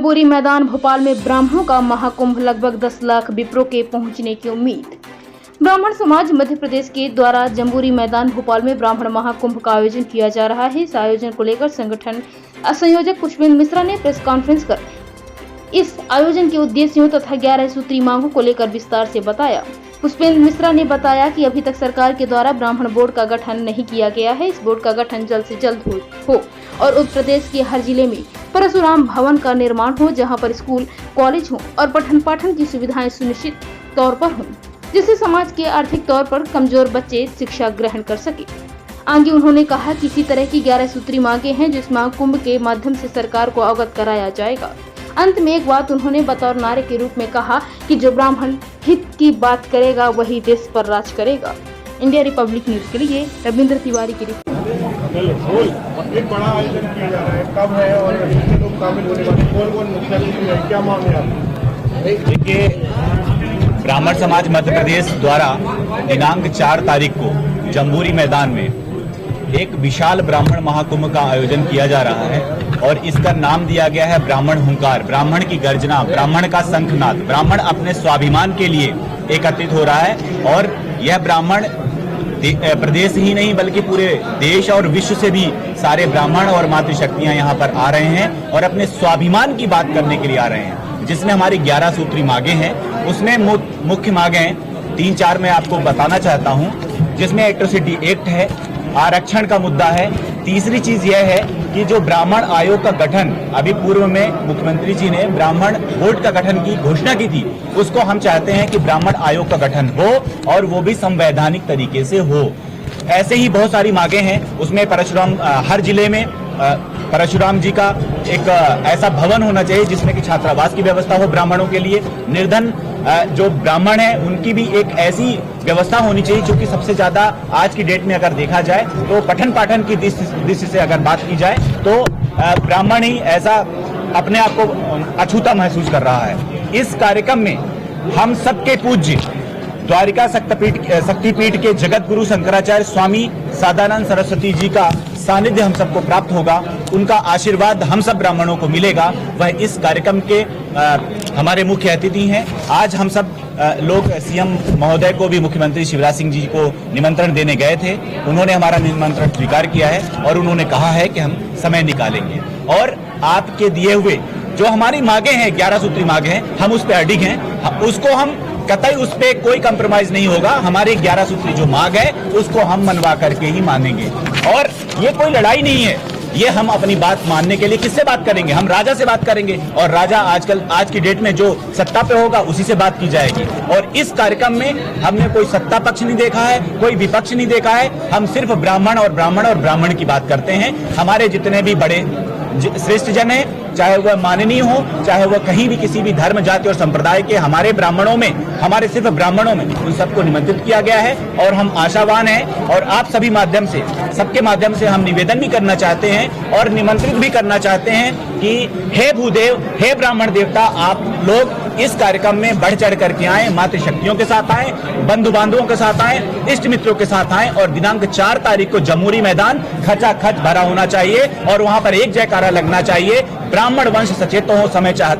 Jamboree मैदान भोपाल में ब्राह्मणों का महाकुंभ, लगभग 10 लाख विप्रों के पहुंचने की उम्मीद। ब्राह्मण समाज मध्य प्रदेश के द्वारा जम्बूरी मैदान भोपाल में ब्राह्मण महाकुंभ का आयोजन किया जा रहा है। इस आयोजन को लेकर संगठन संयोजक पुष्पेंद्र मिश्रा ने प्रेस कॉन्फ्रेंस कर इस आयोजन के उद्देश्यों तथा 11 सूत्री मांगों को लेकर विस्तार से बताया। पुष्पेंद्र मिश्रा ने बताया कि अभी तक सरकार के द्वारा ब्राह्मण बोर्ड का गठन नहीं किया गया है। इस बोर्ड का गठन जल्द से जल्द हो और उत्तर प्रदेश के हर जिले में परशुराम भवन का निर्माण हो, जहां पर स्कूल, कॉलेज हो और पठन पाठन की सुविधाएं सुनिश्चित तौर पर हों, जिससे समाज के आर्थिक तौर पर कमजोर बच्चे शिक्षा ग्रहण कर सके। आगे उन्होंने कहा कि इसी तरह की 11 सूत्री मांगे हैं, जिस महाकुंभ के माध्यम से सरकार को अवगत कराया जाएगा। अंत में एक बात उन्होंने बतौर नारे के रूप में कहा कि जो ब्राह्मण हित की बात करेगा वही देश पर राज करेगा। इंडिया रिपब्लिक न्यूज के लिए रविंद्र तिवारी की रिपोर्ट। एक बड़ा आयोजन किया जा रहा है, कब है और कितने लोग शामिल होने वाले, कौन-कौन मुख्य अतिथि है, क्या मांग है आपकी? देखिए, ब्राह्मण समाज मध्य प्रदेश द्वारा दिनांक 4 तारीख को जम्बूरी मैदान में एक विशाल ब्राह्मण महाकुंभ का आयोजन किया जा रहा है और इसका नाम दिया गया है ब्राह्मण हुंकार, ब्राह्मण की गर्जना, ब्राह्मण का शंखनाद। ब्राह्मण अपने स्वाभिमान के लिए एकत्रित हो रहा है और यह ब्राह्मण प्रदेश ही नहीं बल्कि पूरे देश और विश्व से भी सारे ब्राह्मण और मातृशक्तियां यहाँ पर आ रहे हैं और अपने स्वाभिमान की बात करने के लिए आ रहे हैं, जिसमें हमारी 11 सूत्री मांगे हैं। उसमें मुख्य मांगे 3-4 मैं आपको बताना चाहता हूँ, जिसमें एट्रोसिटी एक्ट है, आरक्षण का मुद्दा है। तीसरी चीज यह है कि जो ब्राह्मण आयोग का गठन अभी पूर्व में मुख्यमंत्री जी ने ब्राह्मण बोर्ड का गठन की घोषणा की थी, उसको हम चाहते हैं कि ब्राह्मण आयोग का गठन हो और वो भी संवैधानिक तरीके से हो। ऐसे ही बहुत सारी मांगे हैं। उसमें परशुराम, हर जिले में परशुराम जी का एक ऐसा भवन होना चाहिए जिसमें कि छात्रावास की व्यवस्था हो ब्राह्मणों के लिए। निर्धन जो ब्राह्मण है उनकी भी एक ऐसी व्यवस्था होनी चाहिए, जो कि सबसे ज्यादा आज की डेट में अगर देखा जाए तो पठन पाठन की दृष्टि से अगर बात की जाए तो ब्राह्मण ही ऐसा अपने आप को अछूता महसूस कर रहा है। इस कार्यक्रम में हम सबके पूज्य द्वारिका शक्तिपीठ के जगत गुरु शंकराचार्य स्वामी सदानंद सरस्वती जी का सानिध्य हम सबको प्राप्त होगा, उनका आशीर्वाद हम सब ब्राह्मणों को मिलेगा। वह इस कार्यक्रम के हमारे मुख्य अतिथि हैं। आज हम सब लोग सीएम महोदय को भी मुख्यमंत्री शिवराज सिंह जी को निमंत्रण देने गए थे। उन्होंने हमारा निमंत्रण स्वीकार किया है और उन्होंने कहा है कि हम समय निकालेंगे और आपके दिए हुए जो हमारी मांगे हैं, 11 सूत्री मांगे हैं, हम उस पर अडिग हैं। उसको हम कतई उस पे कोई कंप्रोमाइज नहीं होगा। हमारी 11 सूत्री जो मांग है उसको हम मनवा करके ही मानेंगे और ये कोई लड़ाई नहीं है। ये हम अपनी बात मानने के लिए किससे बात करेंगे? हम राजा से बात करेंगे और राजा आज की डेट में जो सत्ता पे होगा उसी से बात की जाएगी। और इस कार्यक्रम में हमने कोई सत्ता पक्ष नहीं देखा है, कोई विपक्ष नहीं देखा है। हम सिर्फ ब्राह्मण और ब्राह्मण की बात करते हैं। हमारे जितने भी बड़े श्रेष्ठ जन है, चाहे वह माननीय हो, चाहे वह कहीं भी किसी भी धर्म, जाति और संप्रदाय के, हमारे ब्राह्मणों में, हमारे सिर्फ ब्राह्मणों में उन सबको निमंत्रित किया गया है और हम आशावान हैं। और आप सभी माध्यम से, सबके माध्यम से हम निवेदन भी करना चाहते हैं और निमंत्रित भी करना चाहते हैं कि हे भूदेव, हे ब्राह्मण देवता, आप लोग इस कार्यक्रम में बढ़ चढ़ करके आए, मातृशक्तियों के साथ आए, बंधु बांधवों के साथ आए, इष्ट मित्रों के साथ आए और दिनांक 4 तारीख को जम्बूरी मैदान खचाखच भरा होना चाहिए और वहां पर एक जयकारा लगना चाहिए। ब्राह्मण वंश सचेत हो, समय चाहते